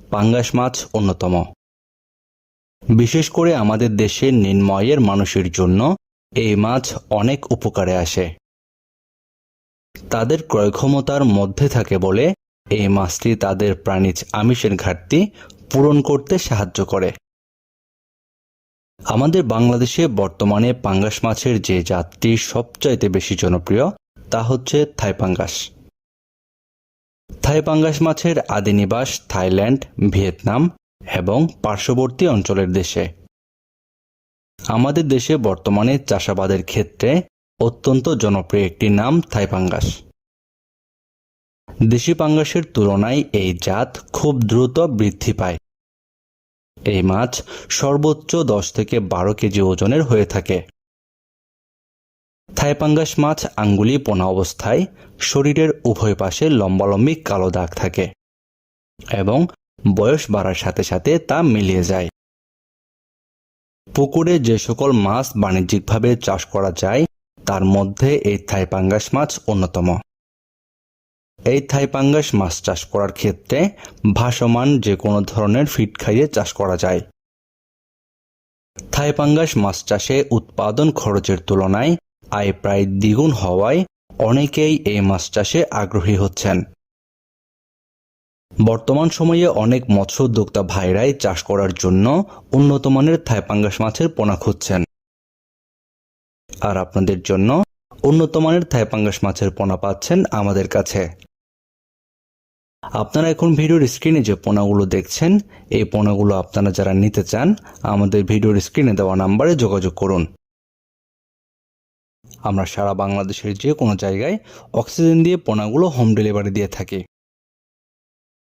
পাঙ্গাস মাছ অন্যতম। বিশেষ করে আমাদের দেশের নিম্ন আয়ের মানুষের জন্য এই মাছ অনেক উপকারে আসে। তাদের ক্রয় ক্ষমতার মধ্যে থাকে বলে এই মাছটি তাদের প্রাণীজ আমিষের ঘাটতি পূরণ করতে সাহায্য করে। আমাদের বাংলাদেশে বর্তমানে পাঙ্গাস মাছের যে জাতটি সবচাইতে বেশি জনপ্রিয় তা হচ্ছে থাই পাঙ্গাস। থাই পাঙ্গাস মাছের আদি নিবাস থাইল্যান্ড, ভিয়েতনাম এবং পার্শ্ববর্তী অঞ্চলের দেশে। আমাদের দেশে বর্তমানে চাষাবাদের ক্ষেত্রে অত্যন্ত জনপ্রিয় একটি নাম থাই পাঙ্গাস। দেশি পাঙ্গাসের তুলনায় এই জাত খুব দ্রুত বৃদ্ধি পায়। এই মাছ সর্বোচ্চ 10 থেকে 12 কেজি ওজনের হয়ে থাকে। থাই পাঙ্গাস মাছ আঙ্গুলি পোনা অবস্থায় শরীরের উভয় পাশে লম্বালম্বি কালো দাগ থাকে এবং বয়স বাড়ার সাথে সাথে তা মিলিয়ে যায়। পুকুরে যে সকল মাছ বাণিজ্যিকভাবে চাষ করা যায় তার মধ্যে এই থাই পাঙ্গাস মাছ অন্যতম। এই থাই পাঙ্গাস মাছ চাষ করার ক্ষেত্রে ভাসমান যে কোনো ধরনের ফিড খাইয়ে চাষ করা যায়। থাই পাঙ্গাস মাছ চাষে উৎপাদন খরচের তুলনায় আয় প্রায় দ্বিগুণ হওয়ায় অনেকেই এই মাছ চাষে আগ্রহী হচ্ছেন। বর্তমান সময়ে অনেক মৎস্য উদ্যোক্তা ভাইরাই চাষ করার জন্য উন্নত মানের থাই পাঙ্গাস মাছের পোনা খুঁজছেন। আর আপনাদের জন্য উন্নত মানের থাই পাঙ্গাস মাছের পোনা পাচ্ছেন আমাদের কাছে। আপনারা এখন ভিডিওর স্ক্রিনে যে পোনাগুলো দেখছেন, এই পোনাগুলো আপনারা যারা নিতে চান আমাদের ভিডিওর স্ক্রিনে দেওয়া নাম্বারে যোগাযোগ করুন। আমরা সারা বাংলাদেশের যে কোনো জায়গায় অক্সিজেন দিয়ে পোনাগুলো হোম ডেলিভারি দিয়ে থাকি।